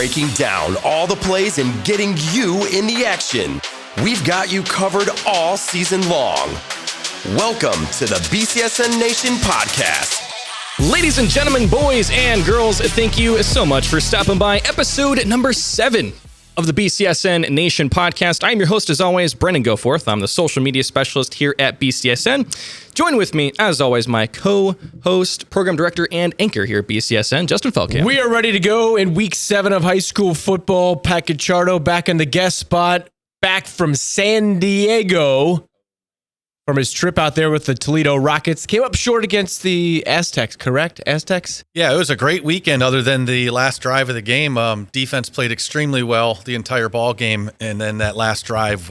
breaking down all the plays and getting you in the action. We've got you covered all season long. Welcome to the BCSN Nation podcast. Ladies and gentlemen, boys and girls, thank you so much for stopping by episode number 7 of the BCSN Nation podcast. I'm your host, as always, Brennan Goforth. I'm the social media specialist here at BCSN. Join with me, as always, my co-host, program director, and anchor here at BCSN, Justin Felkamp. We are ready to go in week 7 of high school football. Pat Gachardo back in the guest spot, back from San Diego from his trip out there with the Toledo Rockets. Came up short against the Aztecs, correct? Aztecs? Yeah, it was a great weekend other than the last drive of the game. Defense played extremely well the entire ball game, and then that last drive,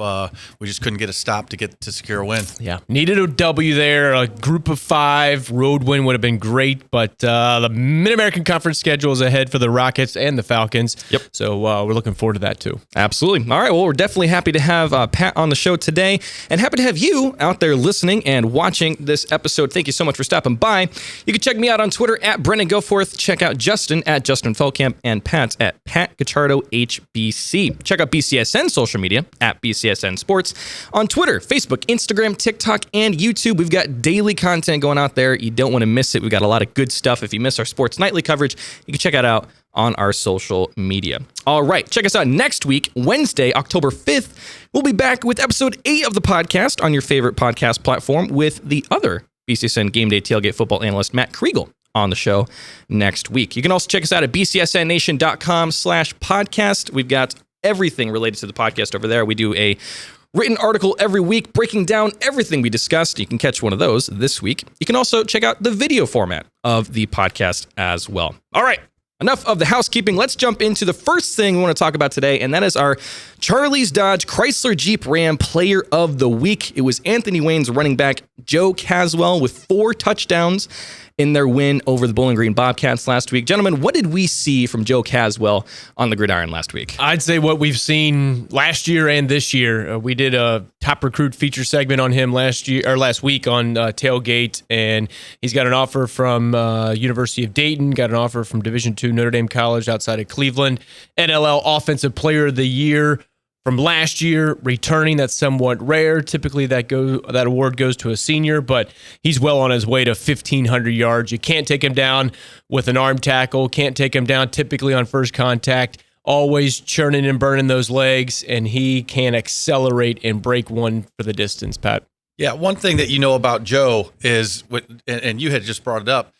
we just couldn't get a stop to secure a win. Yeah, needed a W there, a group of 5. Road win would have been great, but the Mid-American Conference schedule is ahead for the Rockets and the Falcons. Yep. So we're looking forward to that too. Absolutely. All right, well, we're definitely happy to have Pat on the show today, and happy to have you out there listening and watching this episode. Thank you so much for stopping by. You can check me out on Twitter at Brennan Goforth. Check out Justin at Justin Felkamp and Pat at Pat Gachardo HBC. Check out BCSN social media at BCSN Sports on Twitter, Facebook, Instagram, TikTok, and YouTube. We've got daily content going out there. You don't want to miss it. We've got a lot of good stuff. If you miss our sports nightly coverage, you can check it out on our social media. All right, check us out next week, Wednesday, October 5th. We'll be back with episode 8 of the podcast on your favorite podcast platform with the other BCSN Game Day Tailgate football analyst, Matt Kriegel, on the show next week. You can also check us out at bcsnnation.com/podcast. We've got everything related to the podcast over there. We do a written article every week breaking down everything we discussed. You can catch one of those this week. You can also check out the video format of the podcast as well. All right. Enough of the housekeeping. Let's jump into the first thing we want to talk about today, and that is our Charlie's Dodge Chrysler Jeep Ram Player of the Week. It was Anthony Wayne's running back Joe Caswell with 4 touchdowns in their win over the Bowling Green Bobcats last week. Gentlemen, what did we see from Joe Caswell on the gridiron last week? I'd say what we've seen last year and this year. We did a top recruit feature segment on him last week on Tailgate, and he's got an offer from University of Dayton, got an offer from Division II Notre Dame College outside of Cleveland. NLL Offensive Player of the Year from last year, returning. That's somewhat rare. Typically, that award goes to a senior, but he's well on his way to 1,500 yards. You can't take him down with an arm tackle. Can't take him down typically on first contact. Always churning and burning those legs, and he can accelerate and break one for the distance, Pat. Yeah, one thing that you know about Joe is, and you had just brought it up,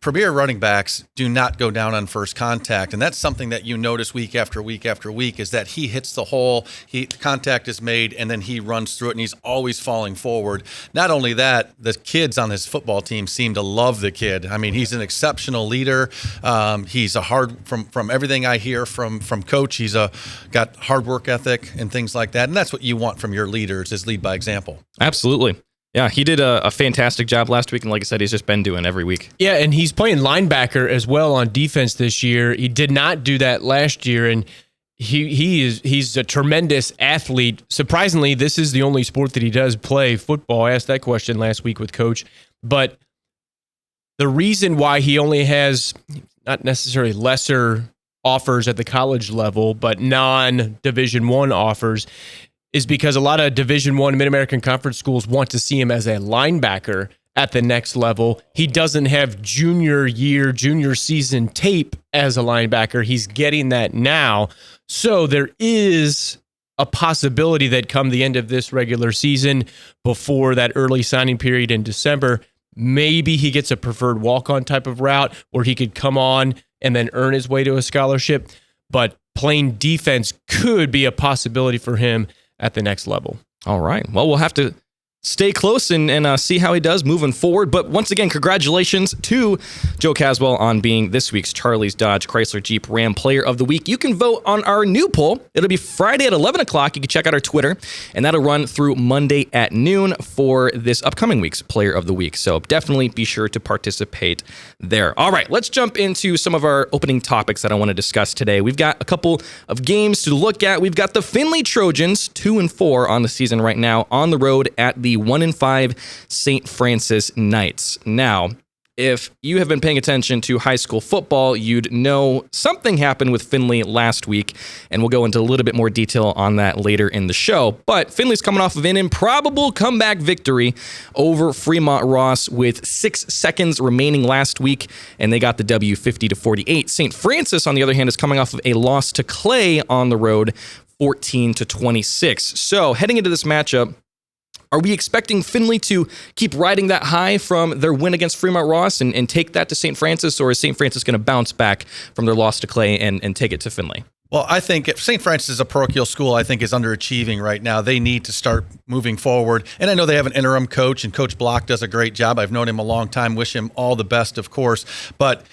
premier running backs do not go down on first contact. And that's something that you notice week after week after week is that he hits the hole, contact is made, and then he runs through it, and he's always falling forward. Not only that, the kids on his football team seem to love the kid. I mean, he's an exceptional leader. He's from everything I hear from Coach, he's got hard work ethic and things like that. And that's what you want from your leaders, is lead by example. Absolutely. Yeah, he did a fantastic job last week, and like I said, he's just been doing every week. Yeah, and he's playing linebacker as well on defense this year. He did not do that last year, and he's a tremendous athlete. Surprisingly, this is the only sport that he does play, football. I asked that question last week with Coach, but the reason why he only has not necessarily lesser offers at the college level, but non-Division I offers, is because a lot of Division I Mid-American Conference schools want to see him as a linebacker at the next level. He doesn't have junior season tape as a linebacker. He's getting that now. So there is a possibility that come the end of this regular season, before that early signing period in December, maybe he gets a preferred walk-on type of route where he could come on and then earn his way to a scholarship. But playing defense could be a possibility for him at the next level. All right. Well, we'll have to stay close and see how he does moving forward. But once again, congratulations to Joe Caswell on being this week's Charlie's Dodge Chrysler Jeep Ram Player of the Week. You can vote on our new poll. It'll be Friday at 11 o'clock. You can check out our Twitter, and that'll run through Monday at noon for this upcoming week's Player of the Week. So definitely be sure to participate there. All right, let's jump into some of our opening topics that I want to discuss today. We've got a couple of games to look at. We've got the Findlay Trojans, 2-4 on the season right now, on the road at the 1-5 St. Francis Knights. Now, If you have been paying attention to high school football, you'd know something happened with Findlay last week, and we'll go into a little bit more detail on that later in the show. But Findlay's coming off of an improbable comeback victory over Fremont Ross with 6 seconds remaining last week, and they got the W 50-48. St. Francis, on the other hand, is coming off of a loss to Clay on the road, 14-26. So heading into this matchup, are we expecting Findlay to keep riding that high from their win against Fremont Ross and take that to St. Francis, or is St. Francis going to bounce back from their loss to Clay and take it to Findlay? Well, I think if St. Francis is a parochial school, I think is underachieving right now. They need to start moving forward. And I know they have an interim coach, and Coach Block does a great job. I've known him a long time. Wish him all the best, of course. But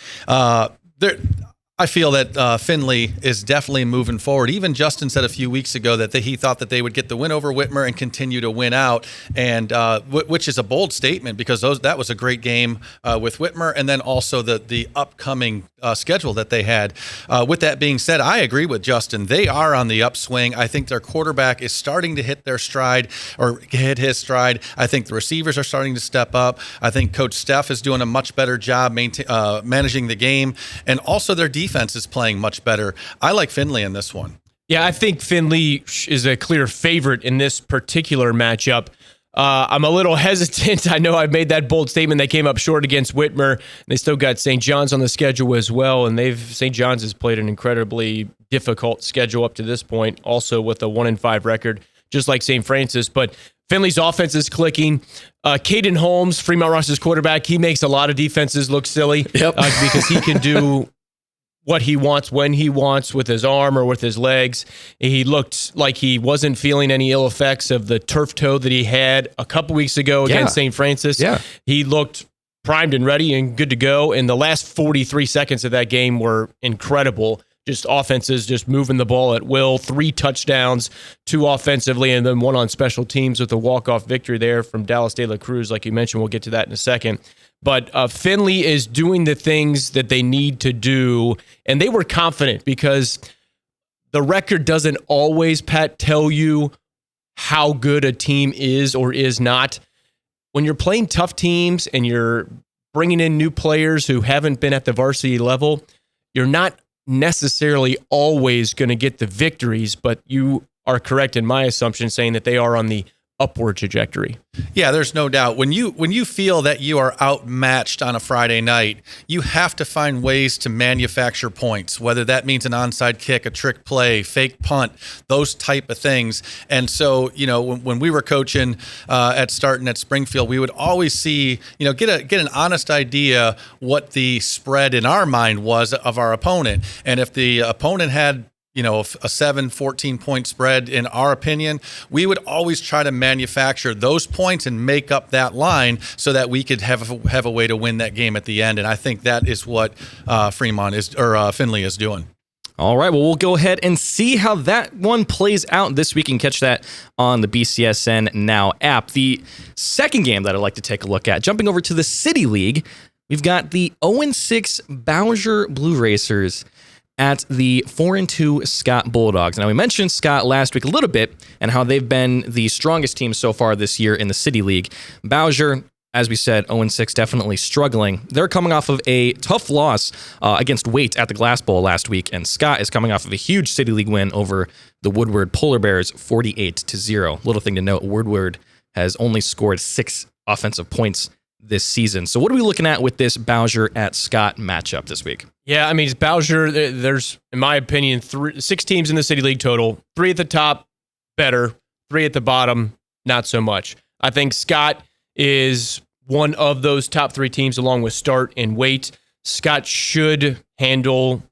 I feel that Findlay is definitely moving forward. Even Justin said a few weeks ago that he thought that they would get the win over Whitmer and continue to win out, and which is a bold statement because that was a great game with Whitmer, and then also the upcoming schedule that they had. With that being said, I agree with Justin. They are on the upswing. I think their quarterback is starting to hit their stride or hit his stride. I think the receivers are starting to step up. I think Coach Steph is doing a much better job managing the game, and also their defense is playing much better. I like Findlay in this one. Yeah, I think Findlay is a clear favorite in this particular matchup. I'm a little hesitant. I know I made that bold statement. They came up short against Whitmer. They still got St. John's on the schedule as well, and St. John's has played an incredibly difficult schedule up to this point, also with a 1-5 record, just like St. Francis. But Findlay's offense is clicking. Caden Holmes, Fremont Ross's quarterback, he makes a lot of defenses look silly because he can do what he wants when he wants with his arm or with his legs. He looked like he wasn't feeling any ill effects of the turf toe that he had a couple weeks ago against St. Francis. Yeah. He looked primed and ready and good to go. And the last 43 seconds of that game were incredible. Just offenses just moving the ball at will. 3 touchdowns, 2 offensively, and then 1 on special teams with a walk-off victory there from Dallas De La Cruz. Like you mentioned, we'll get to that in a second. But Findlay is doing the things that they need to do, and they were confident because the record doesn't always, Pat, tell you how good a team is or is not. When you're playing tough teams and you're bringing in new players who haven't been at the varsity level, you're not necessarily always going to get the victories, but you are correct in my assumption saying that they are on the upward trajectory. Yeah, there's no doubt. When you feel that you are outmatched on a Friday night, you have to find ways to manufacture points, whether that means an onside kick, a trick play, fake punt, those type of things. And so, when we were coaching at Starton at Springfield, we would always see, get an honest idea what the spread in our mind was of our opponent. And if the opponent had a 7-14 point spread, in our opinion, we would always try to manufacture those points and make up that line so that we could have a way to win that game at the end. And I think that is what Findlay is doing. All right, well, we'll go ahead and see how that one plays out this week and catch that on the BCSN Now app. The second game that I'd like to take a look at, jumping over to the City League, we've got the 0-6 Bowsher Blue Racers at the 4-2 Scott Bulldogs. Now, we mentioned Scott last week a little bit and how they've been the strongest team so far this year in the City League. Bowsher, as we said, 0-6, definitely struggling. They're coming off of a tough loss against Waite at the Glass Bowl last week, and Scott is coming off of a huge City League win over the Woodward Polar Bears, 48-0. Little thing to note, Woodward has only scored 6 offensive points this season. So what are we looking at with this Bowsher at Scott matchup this week? Yeah, I mean, it's Bowsher. There's, in my opinion, 6 teams in the City League total. 3 at the top, better. 3 at the bottom, not so much. I think Scott is one of those top 3 teams along with Start and Waite. Scott should handle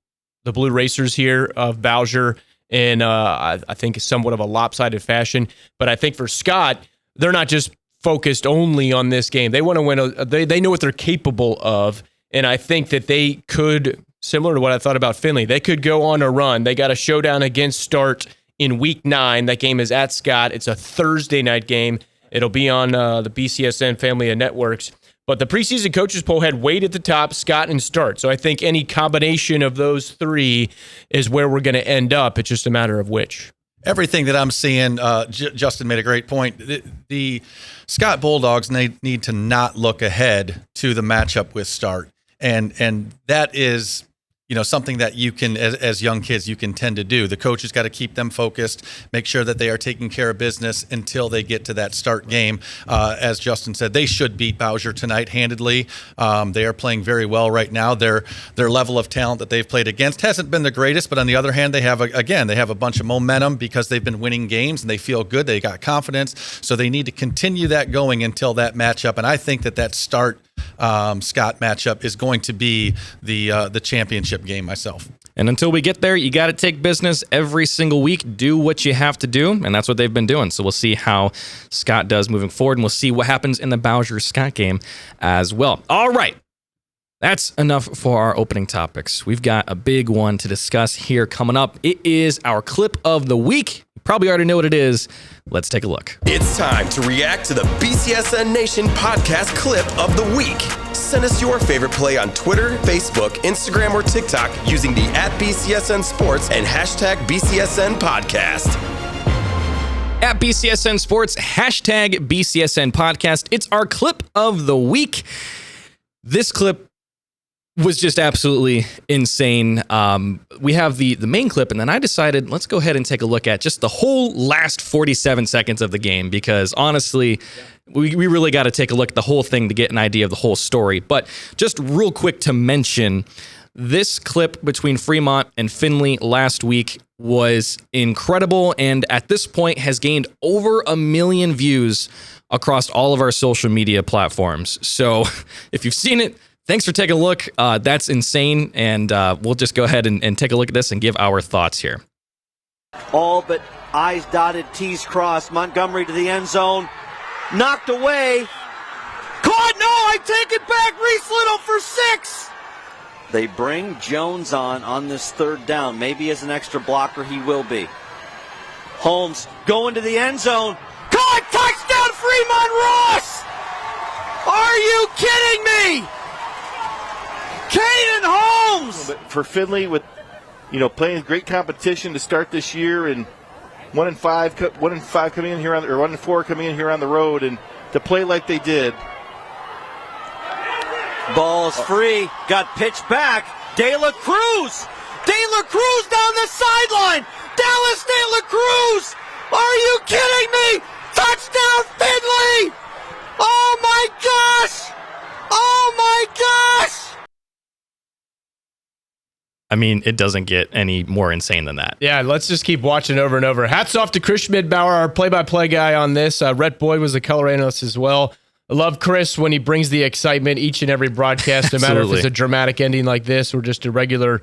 the Blue Racers here of Bowsher in, I think, somewhat of a lopsided fashion. But I think for Scott, they're not just focused only on this game. They want to win. They know what they're capable of. And I think that they could, similar to what I thought about Findlay, they could go on a run. They got a showdown against Start in Week 9. That game is at Scott. It's a Thursday night game. It'll be on the BCSN family of networks. But the preseason coaches poll had Waite at the top, Scott, and Start. So I think any combination of those 3 is where we're going to end up. It's just a matter of which. everything that I'm seeing, Justin made a great point. The Scott Bulldogs need to not look ahead to the matchup with Start. And that is, something that you can, as young kids, you can tend to do. The coach has got to keep them focused, make sure that they are taking care of business until they get to that Start game. As Justin said, they should beat Bowsher tonight handedly. They are playing very well right now. Their level of talent that they've played against hasn't been the greatest, but on the other hand, they have a bunch of momentum because they've been winning games and they feel good. They got confidence, so they need to continue that going until that matchup. And I think that Start Scott matchup is going to be the championship game myself. And until we get there, you got to take business every single week. Do what you have to do, and that's what they've been doing. So we'll see how Scott does moving forward, and we'll see what happens in the Bowsher-Scott game as well. All right. That's enough for our opening topics. We've got a big one to discuss here coming up. It is our clip of the week. You probably already know what it is. Let's take a look. It's time to react to the BCSN Nation podcast clip of the week. Send us your favorite play on Twitter, Facebook, Instagram, or TikTok using the @BCSN Sports and #BCSN Podcast. At BCSN Sports, #BCSN Podcast. It's our clip of the week. This clip was just absolutely insane. We have the main clip, and then I decided let's go ahead and take a look at just the whole last 47 seconds of the game, because honestly, we really got to take a look at the whole thing to get an idea of the whole story. But just real quick to mention, this clip between Fremont and Findlay last week was incredible, and at this point has gained over 1 million views across all of our social media platforms. So if you've seen it, thanks for taking a look. That's insane, and we'll just go ahead and take a look at this and give our thoughts here. All but I's dotted, T's crossed. Montgomery to the end zone. Knocked away. Caught! No, I take it back. Reese Little for 6. They bring Jones on this third down. Maybe as an extra blocker, he will be. Holmes going to the end zone. Caught! Touchdown, Fremont Ross! Are you kidding me? Caden Holmes! For Findlay, with playing great competition to start this year, and 1-5 coming in here or 1-4 coming in here on the road, and to play like they did. Ball's free, got pitched back. De La Cruz down the sideline. Dallas De La Cruz! Are you kidding me? Touchdown, Findlay! Oh my gosh! Oh my gosh! I mean, it doesn't get any more insane than that. Yeah, let's just keep watching over and over. Hats off to Chris Schmidbauer, our play-by-play guy on this. Rhett Boyd was the color analyst as well. I love Chris when he brings the excitement each and every broadcast, no matter if it's a dramatic ending like this or just a regular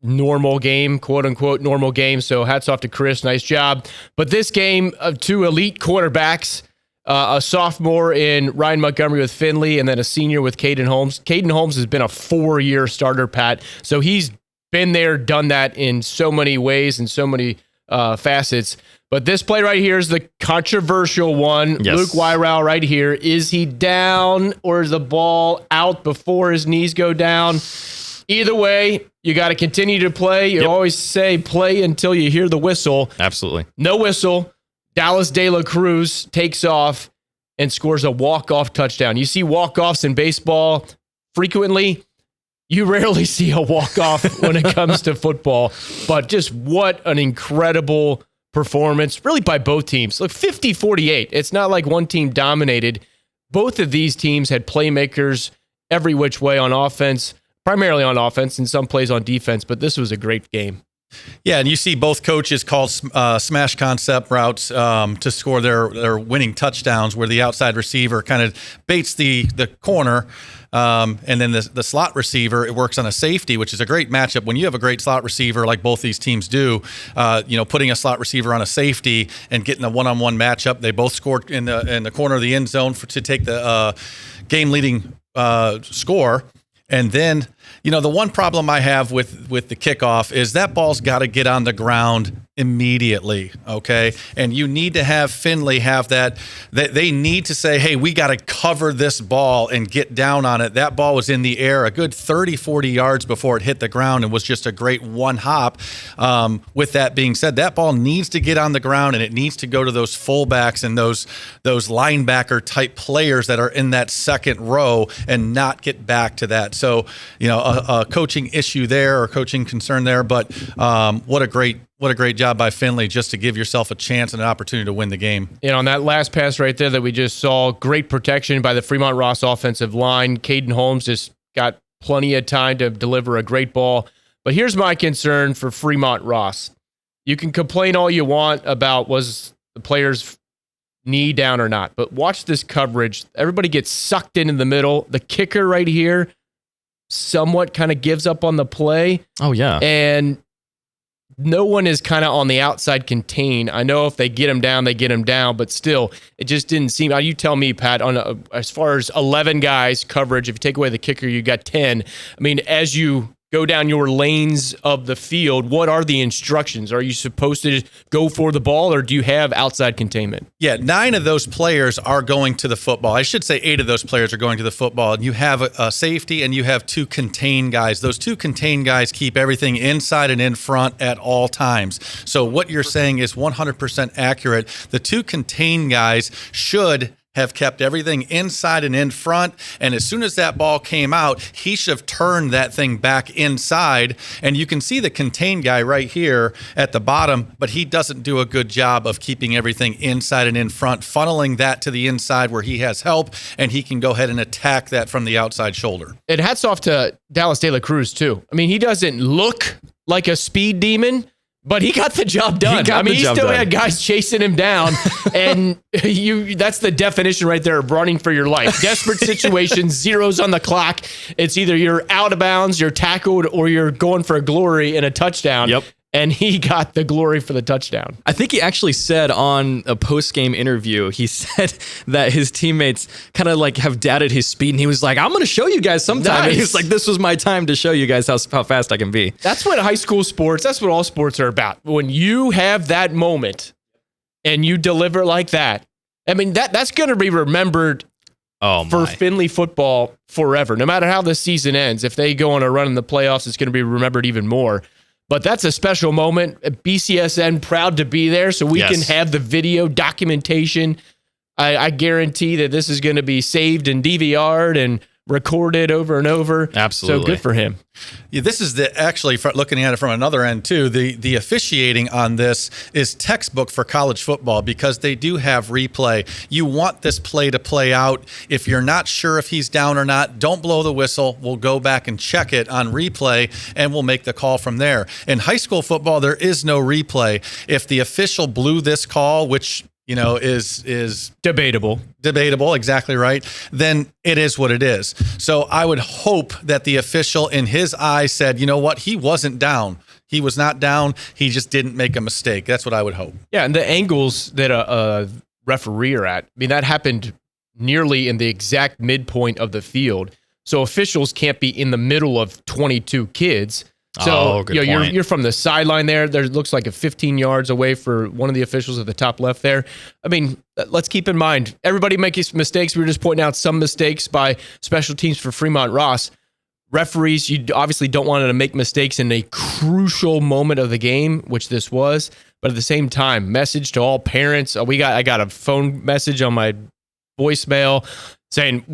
normal game, quote-unquote normal game. So hats off to Chris. Nice job. But this game of two elite quarterbacks, a sophomore in Ryan Montgomery with Findlay, and then a senior with Caden Holmes. Caden Holmes has been a 4-year starter, Pat. So he's been there, done that in so many ways and so many facets. But this play right here is the controversial one. Yes. Luke Wyrow right here. Is he down or is the ball out before his knees go down? Either way, you got to continue to play. You always say play until you hear the whistle. Absolutely. No whistle. Dallas De La Cruz takes off and scores a walk-off touchdown. You see walk-offs in baseball frequently. You rarely see a walk-off when it comes to football. But just what an incredible performance, really, by both teams. Look, 50-48. It's not like one team dominated. Both of these teams had playmakers every which way on offense, primarily on offense, and some plays on defense. But this was a great game. Yeah, and you see both coaches call smash concept routes to score their winning touchdowns, where the outside receiver kind of baits the corner, and then the slot receiver, it works on a safety, which is a great matchup. When you have a great slot receiver like both these teams do, putting a slot receiver on a safety and getting a one-on-one matchup. They both scored in the corner of the end zone to take the game-leading score. And then The one problem I have with the kickoff is that ball's got to get on the ground immediately, okay? And you need to have Findlay have that they need to say, hey, we got to cover this ball and get down on it. That ball was in the air a good 30, 40 yards before it hit the ground and was just a great one hop. With that being said, that ball needs to get on the ground and it needs to go to those fullbacks and those linebacker type players that are in that second row and not get back to that. So, a coaching issue there or coaching concern there, but what a great job by Findlay just to give yourself a chance and an opportunity to win the game. On that last pass right there that we just saw, great protection by the Fremont Ross offensive line. Caden Holmes just got plenty of time to deliver a great ball. But here's my concern for Fremont Ross. You can complain all you want about was the player's knee down or not, but watch this coverage. Everybody gets sucked into the middle. The kicker right here somewhat kind of gives up on the play. Oh, yeah. And no one is kind of on the outside contained. I know if they get him down, they get him down, but still, it just didn't seem. You tell me, Pat, as far as 11 guys coverage, if you take away the kicker, you got 10. I mean, as you go down your lanes of the field, what are the instructions? Are you supposed to go for the ball, or do you have outside containment? Yeah, 9 of those players are going to the football. I should say 8 of those players are going to the football. And you have a safety and you have 2 contain guys. Those 2 contain guys keep everything inside and in front at all times. So what you're saying is 100% accurate. The 2 contain guys should have kept everything inside and in front, and as soon as that ball came out, he should have turned that thing back inside, and you can see the contained guy right here at the bottom, but he doesn't do a good job of keeping everything inside and in front, funneling that to the inside where he has help, and he can go ahead and attack that from the outside shoulder. And hats off to Dallas De La Cruz, too. I mean, he doesn't look like a speed demon, but he got the job done. He still had guys chasing him down, and that's the definition right there of running for your life. Desperate situation, zeros on the clock. It's either you're out of bounds, you're tackled, or you're going for a glory and a touchdown. Yep. And he got the glory for the touchdown. I think he actually said on a post-game interview, he said that his teammates kind of like have doubted his speed, and he was like, I'm going to show you guys sometime. Nice. And he was like, this was my time to show you guys how fast I can be. That's what high school sports, that's what all sports are about. When you have that moment and you deliver like that, I mean, that's going to be remembered for Findlay football forever. No matter how the season ends, if they go on a run in the playoffs, it's going to be remembered even more. But that's a special moment. BCSN proud to be there so we can have the video documentation. I guarantee that this is going to be saved and DVR'd and recorded over and over. Absolutely. So good for him. Yeah, this is actually looking at it from another end too. The officiating on this is textbook for college football because they do have replay. You want this play to play out. If you're not sure if he's down or not, don't blow the whistle. We'll go back and check it on replay and we'll make the call from there. In high school football, there is no replay. If the official blew this call, which is debatable, exactly right, then it is what it is. So I would hope that the official in his eyes said, you know what, he wasn't down. He was not down. He just didn't make a mistake. That's what I would hope. Yeah, and the angles that a referee are at, I mean, that happened nearly in the exact midpoint of the field. So officials can't be in the middle of 22 kids. So you're from the sideline there. There looks like a 15 yards away for one of the officials at the top left there. I mean, let's keep in mind, everybody makes mistakes. We were just pointing out some mistakes by special teams for Fremont Ross. Referees, you obviously don't want to make mistakes in a crucial moment of the game, which this was. But at the same time, message to all parents. I got a phone message on my voicemail saying,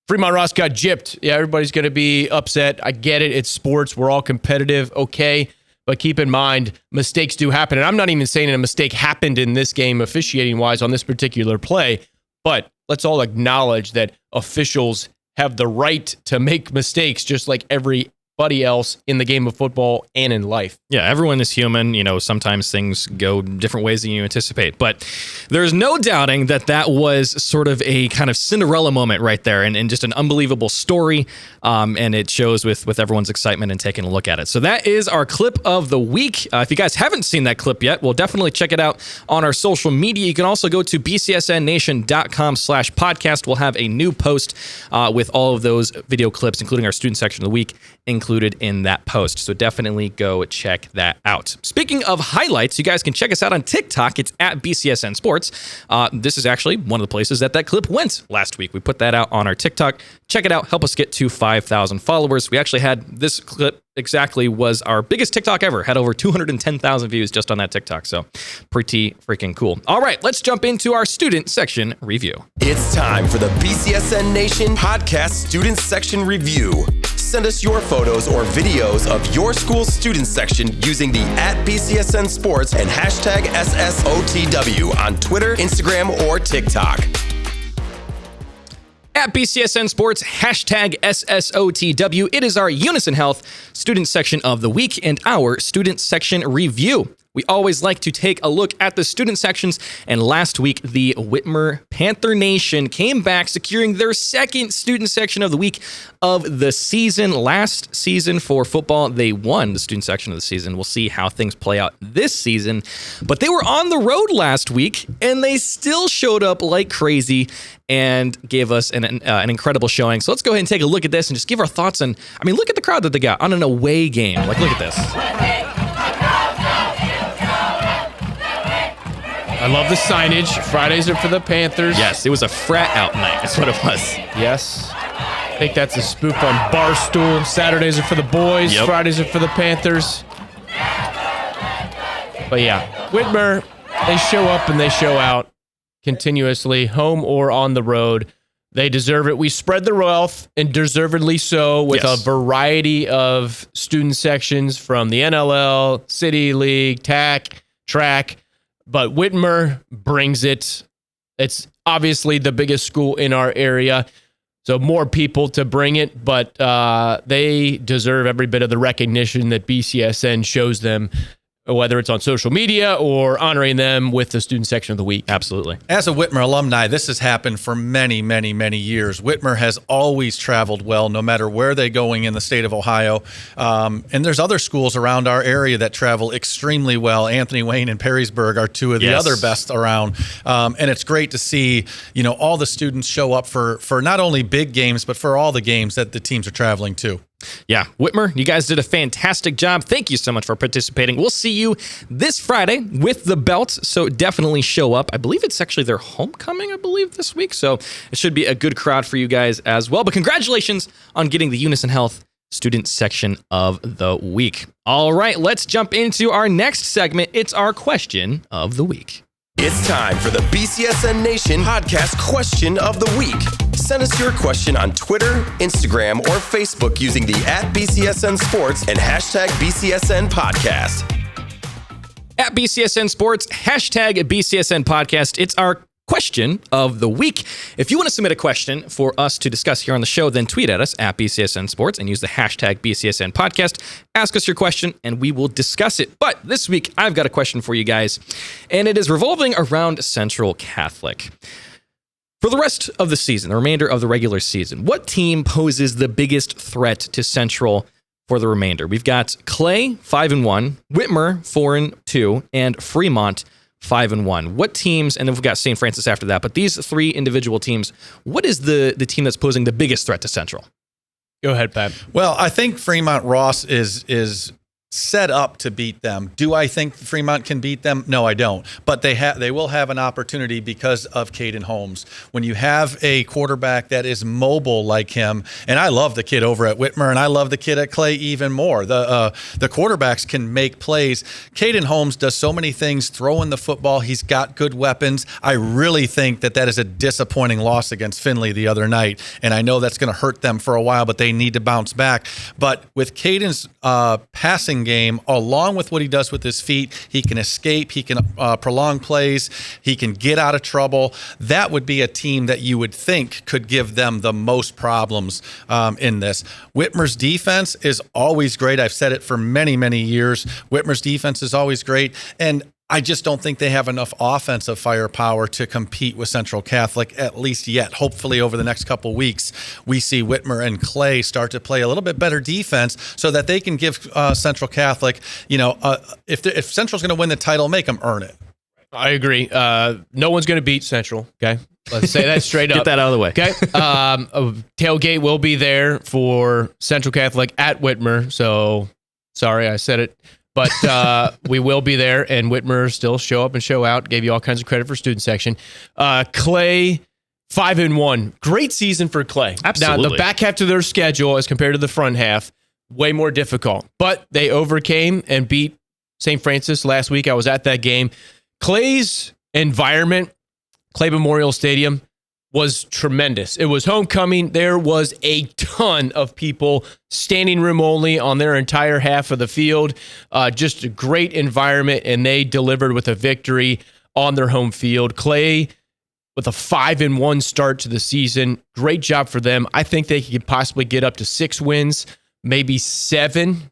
Fremont Ross got gypped. Yeah, everybody's going to be upset. I get it. It's sports. We're all competitive. Okay. But keep in mind, mistakes do happen. And I'm not even saying a mistake happened in this game officiating-wise on this particular play. But let's all acknowledge that officials have the right to make mistakes just like every anybody else in the game of football and in life. Yeah, everyone is human. Sometimes things go different ways than you anticipate. But there's no doubting that was sort of a kind of Cinderella moment right there, and just an unbelievable story. And it shows with everyone's excitement and taking a look at it. So that is our clip of the week. If you guys haven't seen that clip yet, we'll definitely check it out on our social media. You can also go to bcsnnation.com/podcast. We'll have a new post with all of those video clips, including our student section of the week, included in that post. So definitely go check that out. Speaking of highlights, you guys can check us out on TikTok. It's at BCSN Sports. This is actually one of the places that clip went last week. We put that out on our TikTok. Check it out. Help us get to 5,000 followers. We actually had this clip exactly was our biggest TikTok ever. Had over 210,000 views just on that TikTok. So pretty freaking cool. All right, let's jump into our student section review. It's time for the BCSN Nation Podcast Student Section Review. Send us your photos or videos of your school's student section using the @BCSN Sports and hashtag SSOTW on Twitter, Instagram, or TikTok. At BCSN Sports, hashtag SSOTW. It is our Unison Health student section of the week and our student section review. We always like to take a look at the student sections, and last week, the Whitmer Panther Nation came back, securing their second student section of the week of the season. Last season for football, they won the student section of the season. We'll see how things play out this season, but they were on the road last week, and they still showed up like crazy and gave us an incredible showing. So let's go ahead and take a look at this and just give our thoughts on, look at the crowd that they got on an away game. Look at this. I love the signage. Fridays are for the Panthers. Yes, it was a frat out night. That's what it was. Yes. I think that's a spoof on Barstool. Saturdays are for the boys. Yep. Fridays are for the Panthers. But yeah, Whitmer, they show up and they show out continuously, home or on the road. They deserve it. We spread the wealth, and deservedly so, with a variety of student sections from the NLL, City League, TAC, track. But Whitmer brings it. It's obviously the biggest school in our area, so more people to bring it, but they deserve every bit of the recognition that BCSN shows them, whether it's on social media or honoring them with the student section of the week. Absolutely. As a Whitmer alumni, this has happened for many, many, many years. Whitmer has always traveled well, no matter where they're going in the state of Ohio. And there's other schools around our area that travel extremely well. Anthony Wayne and Perrysburg are two of the other best around. And it's great to see, all the students show up for not only big games, but for all the games that the teams are traveling to. Yeah, Whitmer, you guys did a fantastic job. Thank you so much for participating. We'll see you this Friday with the belt, so definitely show up. I believe it's actually their homecoming, this week, so it should be a good crowd for you guys as well. But congratulations on getting the Unison Health student section of the week. All right, let's jump into our next segment. It's our question of the week. It's time for the BCSN Nation Podcast Question of the Week. Send us your question on Twitter, Instagram, or Facebook using the @BCSN Sports and hashtag BCSN Podcast. At BCSN Sports, hashtag BCSN Podcast. It's our question of the week. If you want to submit a question for us to discuss here on the show, then tweet at us at BCSN Sports and use the hashtag BCSN Podcast. Ask us your question and we will discuss it. But this week, I've got a question for you guys, and it is revolving around Central Catholic. For the rest of the season, the remainder of the regular season, what team poses the biggest threat to Central for the remainder? We've got Clay, 5-1, Whitmer, 4-2, and Fremont, 5-1. What teams, and then we've got St. Francis after that, but these three individual teams, what is the team that's posing the biggest threat to Central? Go ahead, Pat. Well, I think Fremont Ross is set up to beat them. Do I think Fremont can beat them? No, I don't. But they will have an opportunity because of Caden Holmes. When you have a quarterback that is mobile like him, and I love the kid over at Whitmer, and I love the kid at Clay even more. The quarterbacks can make plays. Caden Holmes does so many things, throwing the football. He's got good weapons. I really think that is a disappointing loss against Findlay the other night, and I know that's going to hurt them for a while, but they need to bounce back. But with Caden's passing passing game, along with what he does with his feet. He can escape. He can prolong plays. He can get out of trouble. That would be a team that you would think could give them the most problems in this. Whitmer's defense is always great. I've said it for many, many years. Whitmer's defense is always great. And I just don't think they have enough offensive firepower to compete with Central Catholic, at least yet. Hopefully over the next couple weeks, we see Whitmer and Clay start to play a little bit better defense so that they can give Central Catholic, if Central's going to win the title, make them earn it. I agree. No one's going to beat Central, okay? Let's say that straight up. Get that out of the way. Okay. A tailgate will be there for Central Catholic at Whitmer, so sorry I said it. But we will be there, and Whitmer still show up and show out. Gave you all kinds of credit for student section. Clay, 5-1. Great season for Clay. Absolutely. Now, the back half of their schedule as compared to the front half, way more difficult. But they overcame and beat St. Francis last week. I was at that game. Clay's environment, Clay Memorial Stadium, was tremendous. It was homecoming. There was a ton of people, standing room only on their entire half of the field. Just a great environment, and they delivered with a victory on their home field. Clay with a 5-1 start to the season. Great job for them. I think they could possibly get up to 6 wins, maybe 7,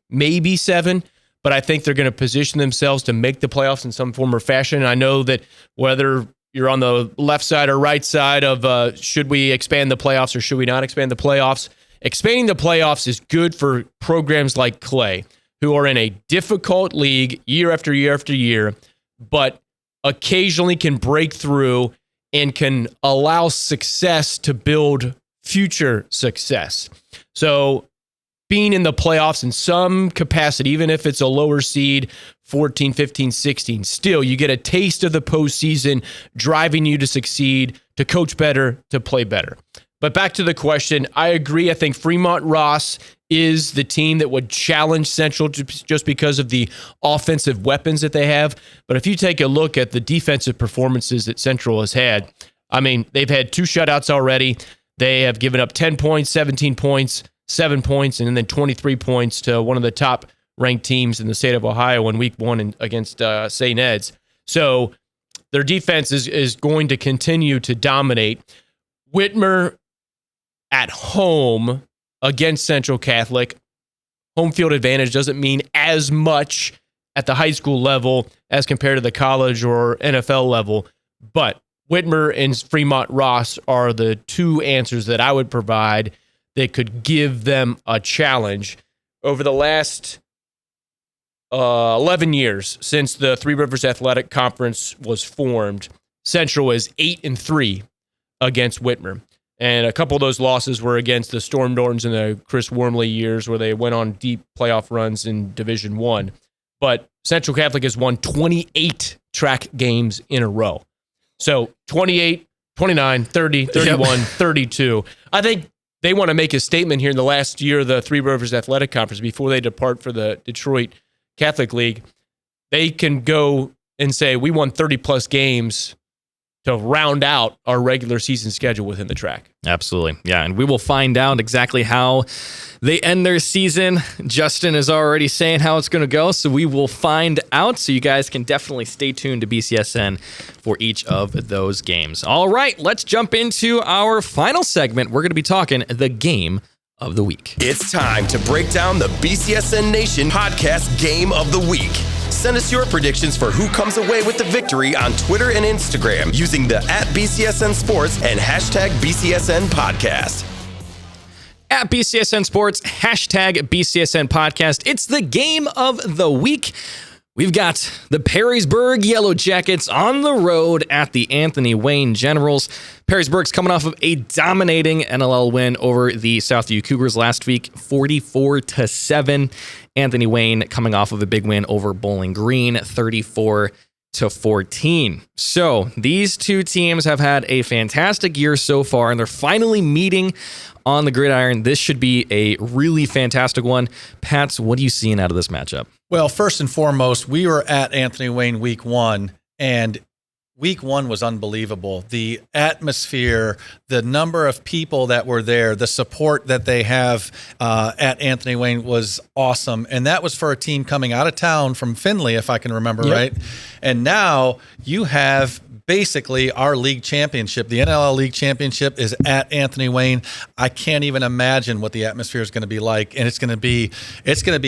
but I think they're going to position themselves to make the playoffs in some form or fashion. I know that whether you're on the left side or right side of should we expand the playoffs or should we not expand the playoffs? Expanding the playoffs is good for programs like Clay, who are in a difficult league year after year after year, but occasionally can break through and can allow success to build future success. So being in the playoffs in some capacity, even if it's a lower seed, 14, 15, 16, still you get a taste of the postseason, driving you to succeed, to coach better, to play better. But back to the question, I agree. I think Fremont Ross is the team that would challenge Central just because of the offensive weapons that they have. But if you take a look at the defensive performances that Central has had, I mean, they've had 2 shutouts already. They have given up 10 points, 17 points, 7 points, and then 23 points to one of the top-ranked teams in the state of Ohio in Week 1 against St. Ed's. So their defense is going to continue to dominate. Whitmer at home against Central Catholic, home field advantage doesn't mean as much at the high school level as compared to the college or NFL level, but Whitmer and Fremont Ross are the 2 answers that I would provide that could give them a challenge. Over the last 11 years since the Three Rivers Athletic Conference was formed, Central is 8-3 against Whitmer. And a couple of those losses were against the Storm Nortons in the Chris Wormley years where they went on deep playoff runs in Division I. But Central Catholic has won 28 track games in a row. So 28, 29, 30, 31, 32. I think they want to make a statement here in the last year of the Three Rivers Athletic Conference before they depart for the Detroit Catholic League. They can go and say, we won 30-plus games to round out our regular season schedule within the track. Absolutely. Yeah, and we will find out exactly how they end their season. Justin is already saying how it's going to go, so we will find out. So you guys can definitely stay tuned to BCSN for each of those games. All right, let's jump into our final segment. We're going to be talking the game of the week. It's time to break down the BCSN Nation podcast game of the week. Send us your predictions for who comes away with the victory on Twitter and Instagram using the @BCSN Sports and #BCSN Podcast. At BCSN Sports, #BCSN Podcast. It's the game of the week. We've got the Perrysburg Yellow Jackets on the road at the Anthony Wayne Generals. Perrysburg's coming off of a dominating NLL win over the Southview Cougars last week, 44-7. Anthony Wayne coming off of a big win over Bowling Green, 34-14. So these 2 teams have had a fantastic year so far, and they're finally meeting on the gridiron. This should be a really fantastic one. Pats, what are you seeing out of this matchup? Well, first and foremost, we were at Anthony Wayne Week 1, and week one was unbelievable. The atmosphere, the number of people that were there, the support that they have at Anthony Wayne was awesome. And that was for a team coming out of town from Findlay, if I can remember right. And now you have basically our league championship. The NLL League Championship is at Anthony Wayne. I can't even imagine what the atmosphere is going to be like, and it's going to be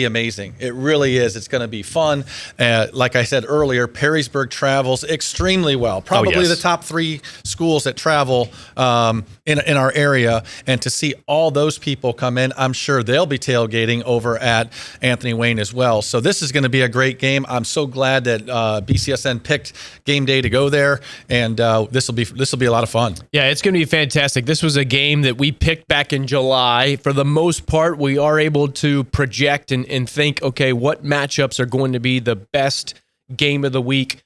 amazing. It really is. It's going to be fun. Like I said earlier, Perrysburg travels extremely well. Probably the top 3 schools that travel in our area, and to see all those people come in, I'm sure they'll be tailgating over at Anthony Wayne as well. So this is going to be a great game. I'm so glad that BCSN picked game day to go there. And this will be a lot of fun. Yeah, it's going to be fantastic. This was a game that we picked back in July. For the most part, we are able to project and think, okay, what matchups are going to be the best game of the week,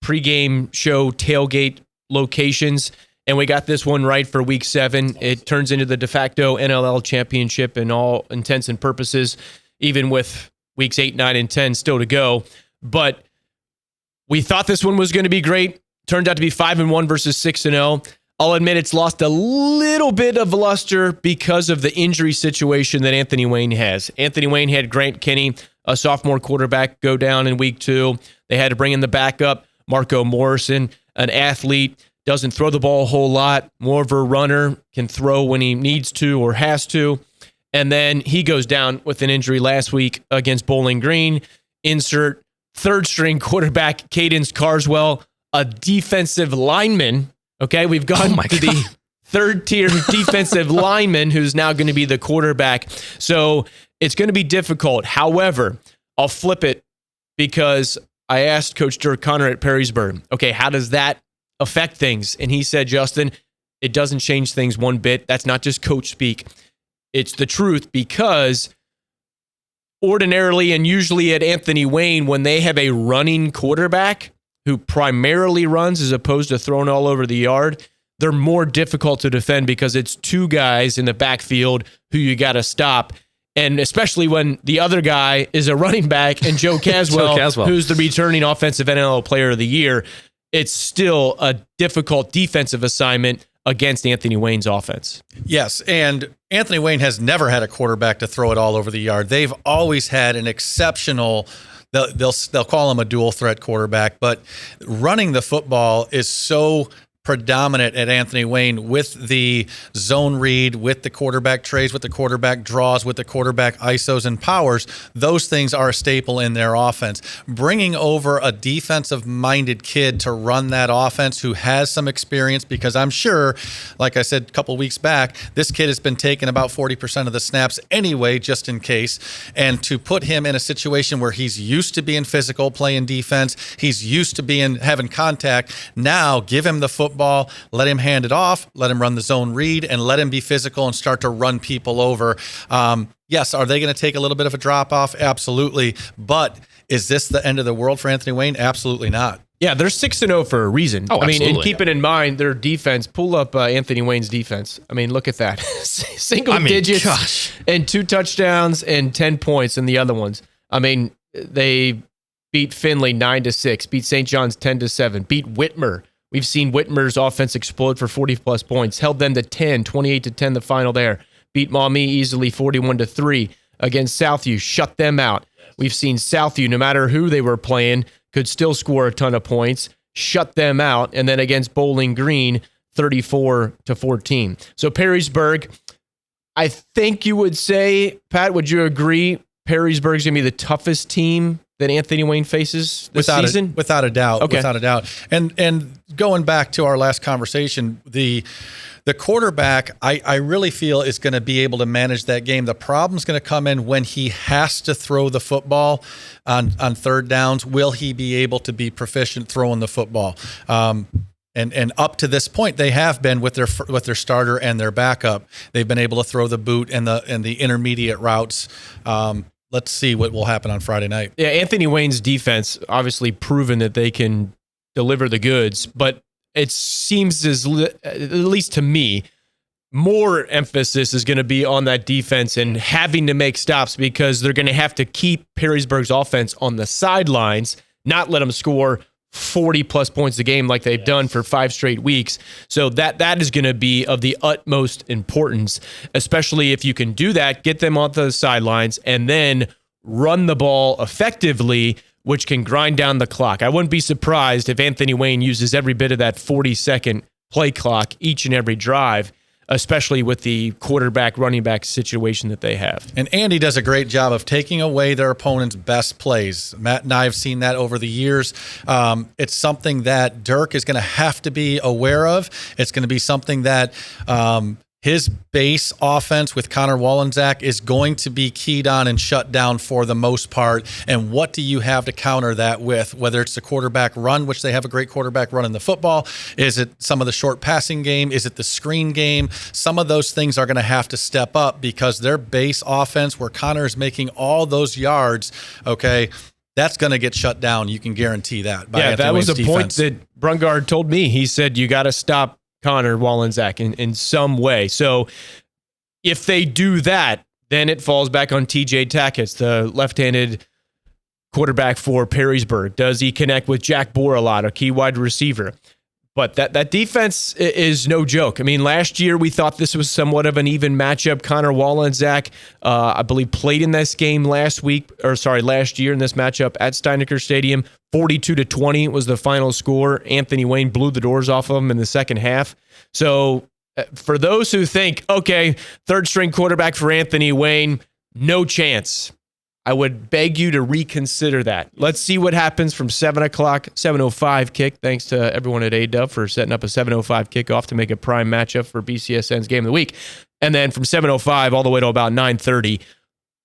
pregame show, tailgate locations. And we got this one right for week 7. It turns into the de facto NLL championship in all intents and purposes, even with weeks 8, 9, and 10 still to go. But we thought this one was going to be great. Turned out to be 5-1 versus 6-0. I'll admit it's lost a little bit of luster because of the injury situation that Anthony Wayne has. Anthony Wayne had Grant Kinney, a sophomore quarterback, go down in week 2. They had to bring in the backup, Marco Morrison, an athlete, doesn't throw the ball a whole lot, more of a runner, can throw when he needs to or has to. And then he goes down with an injury last week against Bowling Green. Insert third-string quarterback Cadence Carswell, a defensive lineman. Okay, we've gone to the third-tier defensive lineman who's now going to be the quarterback. So it's going to be difficult. However, I'll flip it because I asked Coach Dirk Connor at Perrysburg, okay, how does that affect things? And he said, Justin, it doesn't change things one bit. That's not just coach speak. It's the truth, because ordinarily and usually at Anthony Wayne, when they have a running quarterback who primarily runs as opposed to throwing all over the yard, they're more difficult to defend because it's 2 guys in the backfield who you got to stop. And especially when the other guy is a running back and Joe Caswell, who's the returning offensive NLL player of the year, it's still a difficult defensive assignment against Anthony Wayne's offense. Yes, and Anthony Wayne has never had a quarterback to throw it all over the yard. They've always had an exceptional, they'll call him a dual threat quarterback, but running the football is so predominant at Anthony Wayne with the zone read, with the quarterback trays, with the quarterback draws, with the quarterback ISOs and powers. Those things are a staple in their offense. Bringing over a defensive-minded kid to run that offense who has some experience, because I'm sure, like I said a couple weeks back, this kid has been taking about 40% of the snaps anyway, just in case. And to put him in a situation where he's used to being physical, playing defense, he's used to having contact, now give him the football, let him hand it off, let him run the zone read, and let him be physical and start to run people over. Yes, are they going to take a little bit of a drop off? Absolutely. But is this the end of the world for Anthony Wayne? Absolutely not. Yeah, they're 6-0 for a reason. Oh, I mean, absolutely. and keeping in mind their defense, pull up Anthony Wayne's defense. I mean, look at that. Single digits and 2 touchdowns and 10 points in the other ones. I mean, they beat Findlay 9-6, beat St. John's 10-7, beat Whitmer. We've seen Whitmer's offense explode for 40-plus points. Held them to 10, 28-10 the final there. Beat Maumee easily 41-3 against Southview. Shut them out. We've seen Southview, no matter who they were playing, could still score a ton of points. Shut them out. And then against Bowling Green, 34-14. So Perrysburg, I think you would say, Pat, would you agree, Perrysburg's going to be the toughest team that Anthony Wayne faces this season? Without a doubt. Okay. Without a doubt. And going back to our last conversation, the quarterback, I really feel is going to be able to manage that game. The problem's going to come in when he has to throw the football on third downs. Will he be able to be proficient throwing the football? And up to this point, they have been with their starter and their backup. They've been able to throw the boot and the intermediate routes. Let's see what will happen on Friday night. Yeah, Anthony Wayne's defense obviously proven that they can deliver the goods, but it seems at least to me, more emphasis is going to be on that defense and having to make stops, because they're going to have to keep Perrysburg's offense on the sidelines, not let them score 40-plus points a game like they've done for 5 straight weeks. So that is going to be of the utmost importance, especially if you can do that, get them off the sidelines, and then run the ball effectively, which can grind down the clock. I wouldn't be surprised if Anthony Wayne uses every bit of that 40-second play clock each and every drive, especially with the quarterback, running back situation that they have. And Andy does a great job of taking away their opponent's best plays. Matt and I have seen that over the years. It's something that Dirk is going to have to be aware of. It's going to be something that his base offense with Connor Wallensack is going to be keyed on and shut down for the most part. And what do you have to counter that with? Whether it's the quarterback run, which they have a great quarterback run in the football. Is it some of the short passing game? Is it the screen game? Some of those things are going to have to step up because their base offense, where Connor is making all those yards, okay, that's going to get shut down. You can guarantee that. By Anthony that was Wayne's a point that Brungard told me. He said, you got to stop Connor Wallensack in some way. So if they do that, then it falls back on TJ Tackett, the left-handed quarterback for Perrysburg. Does he connect with Jack Bohr a lot, a key wide receiver? But that defense is no joke. I mean, last year we thought this was somewhat of an even matchup. Connor Wallensack, I believe, played in this game last year in this matchup at Steinecker Stadium. 42-20 was the final score. Anthony Wayne blew the doors off of him in the second half. So for those who think, okay, third string quarterback for Anthony Wayne, no chance. I would beg you to reconsider that. Let's see what happens from 7 o'clock, 7:05 kick. Thanks to everyone at A-Dub for setting up a 7:05 kickoff to make a prime matchup for BCSN's Game of the Week. And then from 7:05 all the way to about 9:30,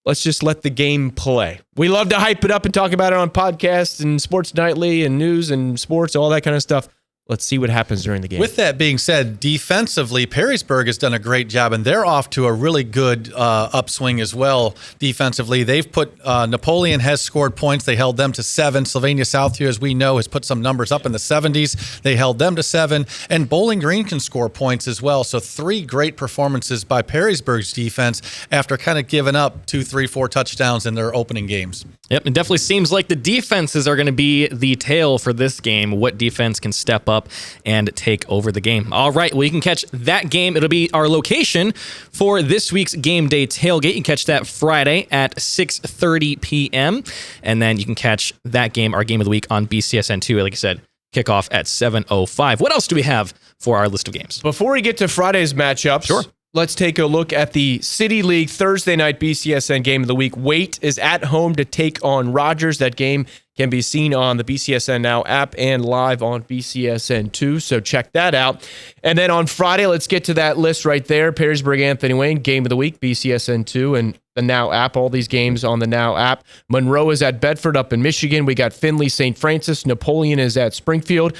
let's just let the game play. We love to hype it up and talk about it on podcasts and Sports Nightly and news and sports, all that kind of stuff. Let's see what happens during the game. With that being said, defensively, Perrysburg has done a great job, and they're off to a really good upswing as well defensively. They've put Napoleon has scored points. They held them to 7. Sylvania Southview, as we know, has put some numbers up in the 70s. They held them to 7. And Bowling Green can score points as well. So 3 great performances by Perrysburg's defense after kind of giving up 2, 3, 4 touchdowns in their opening games. Yep, it definitely seems like the defenses are going to be the tale for this game. What defense can step up and take over the game. All right, well, you can catch that game. It'll be our location for this week's game day tailgate. You can catch that Friday at 6:30 p.m. And then you can catch that game, our game of the week, on BCSN 2. Like I said, kickoff at 7:05. What else do we have for our list of games? Before we get to Friday's matchups, sure, let's take a look at the City League Thursday night BCSN game of the week. Waite is at home to take on Rogers. That game can be seen on the BCSN Now app and live on BCSN 2, so check that out. And then on Friday, let's get to that list right there. Perrysburg Anthony Wayne, game of the week, BCSN 2 and the Now app. All these games on the Now app. Monroe is at Bedford up in Michigan. We got Findlay St. Francis. Napoleon is at Springfield.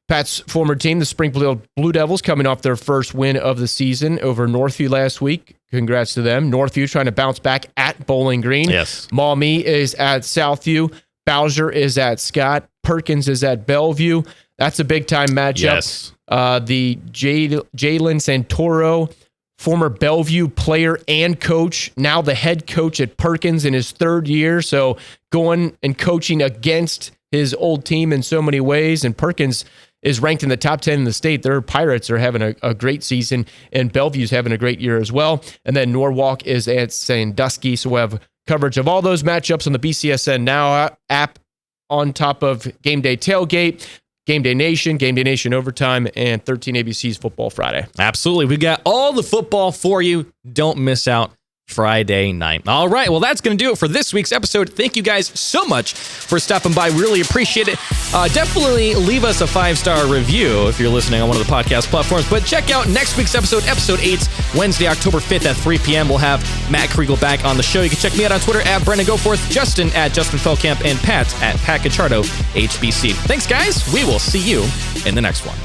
Pat's former team, the Springfield Blue Devils, coming off their first win of the season over Northview last week. Congrats to them. Northview trying to bounce back at Bowling Green. Yes. Maumee is at Southview. Bowsher is at Scott. Perkins is at Bellevue. That's a big-time matchup. Yes. The Jalen Santoro, former Bellevue player and coach, now the head coach at Perkins in his 3rd year, so going and coaching against his old team in so many ways, and Perkins is ranked in the top 10 in the state. Their Pirates are having a great season, and Bellevue's having a great year as well. And then Norwalk is at Sandusky, so we have coverage of all those matchups on the BCSN Now app on top of Game Day Tailgate, Game Day Nation Overtime, and 13 ABC's Football Friday. Absolutely. We got all the football for you. Don't miss out Friday night. All right, well, that's going to do it for this week's episode. Thank you guys so much for stopping by. Really appreciate it. Definitely leave us a 5-star review if you're listening on one of the podcast platforms. But check out next week's episode 8, Wednesday, October 5th at 3 p.m. We'll have Matt Kriegel back on the show. You can check me out on Twitter at Brendan Goforth, Justin at Justin Feldkamp, and Pat at Pat Cacciardo HBC. Thanks, guys. We will see you in the next one.